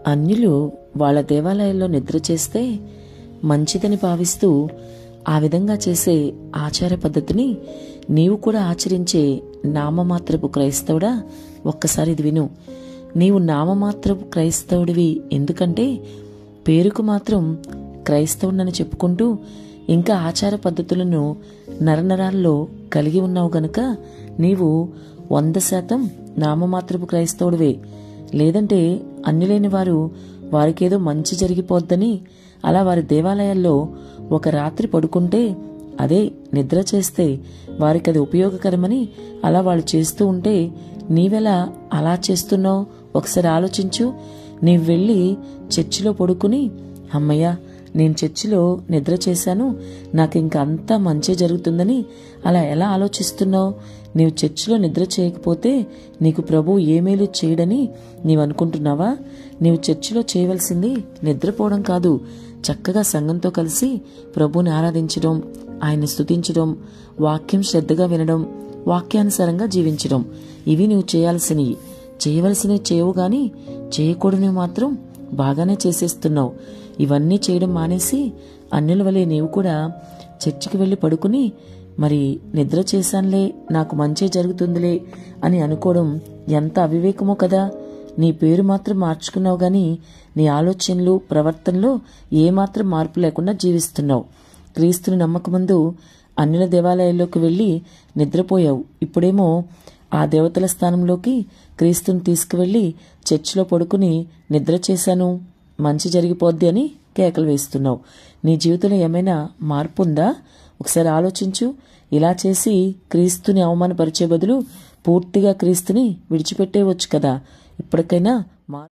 అన్యులు వాళ్ళ దేవాలయాల్లో నిద్ర చేస్తే మంచిదని భావిస్తూ ఆ విధంగా చేసే ఆచార పద్ధతిని నీవు కూడా ఆచరించే నామమాత్రపు క్రైస్తవుడా, ఒక్కసారి ఇది విను. నీవు నామమాత్రపు క్రైస్తవుడివి. ఎందుకంటే పేరుకు మాత్రం క్రైస్తవుడని చెప్పుకుంటూ ఇంకా ఆచార పద్ధతులను నరనరాల్లో కలిగి ఉన్నావు గనక నీవు 100% నామమాత్రపు క్రైస్తవుడివే. లేదంటే అన్యులైన వారు వారికేదో మంచి జరిగిపోద్దని అలా వారి దేవాలయాల్లో ఒక రాత్రి పడుకుంటే, అదే నిద్ర చేస్తే వారికి అది ఉపయోగకరమని అలా వాళ్ళు చేస్తూ ఉంటే నీవెలా అలా చేస్తున్నావు? ఒకసారి ఆలోచించు. నీవు వెళ్ళి చర్చిలో పడుకుని, అమ్మయ్య నేను చర్చిలో నిద్ర చేశాను, నాకు ఇంక అంతా మంచి జరుగుతుందని అలా ఎలా ఆలోచిస్తున్నావు? నీవు చర్చిలో నిద్ర చేయకపోతే నీకు ప్రభువు ఏ మేలు చేయడని నీవు అనుకుంటున్నావా? నీవు చర్చిలో చేయవలసింది నిద్రపోవడం కాదు, చక్కగా సంఘంతో కలిసి ప్రభువుని ఆరాధించడం, ఆయన్ని స్తుతించడం, వాక్యం శ్రద్ధగా వినడం, వాక్యానుసారంగా జీవించడం. ఇవి నువ్వు చేయవలసినవి చేయవు గాని చేయకూడనివి మాత్రం బాగానే చేసేస్తున్నావు. ఇవన్నీ చేయడం మానేసి అన్యుల వలె నీవు కూడా చర్చికి వెళ్ళి పడుకుని, మరి నిద్ర చేశానులే నాకు మంచి జరుగుతుందిలే అని అనుకోవడం ఎంత అవివేకమో కదా. నీ పేరు మాత్రం మార్చుకున్నావు గాని నీ ఆలోచనలు ప్రవర్తనలో ఏమాత్రం మార్పు లేకుండా జీవిస్తున్నావు. క్రీస్తుని నమ్మకముందు అన్యుల దేవాలయాల్లోకి వెళ్ళి నిద్రపోయావు. ఇప్పుడేమో ఆ దేవతల స్థానంలోకి క్రీస్తుని తీసుకువెళ్లి చర్చిలో పడుకుని నిద్ర చేశాను, మంచి జరిగిపోద్ది అని కేకలు వేస్తున్నావు. నీ జీవితంలో ఏమైనా మార్పు ఉందా? ఒకసారి ఆలోచించు. ఇలా చేసి క్రీస్తుని అవమానపరిచే బదులు పూర్తిగా క్రీస్తుని విడిచిపెట్టేవచ్చు కదా. ఇప్పటికైనా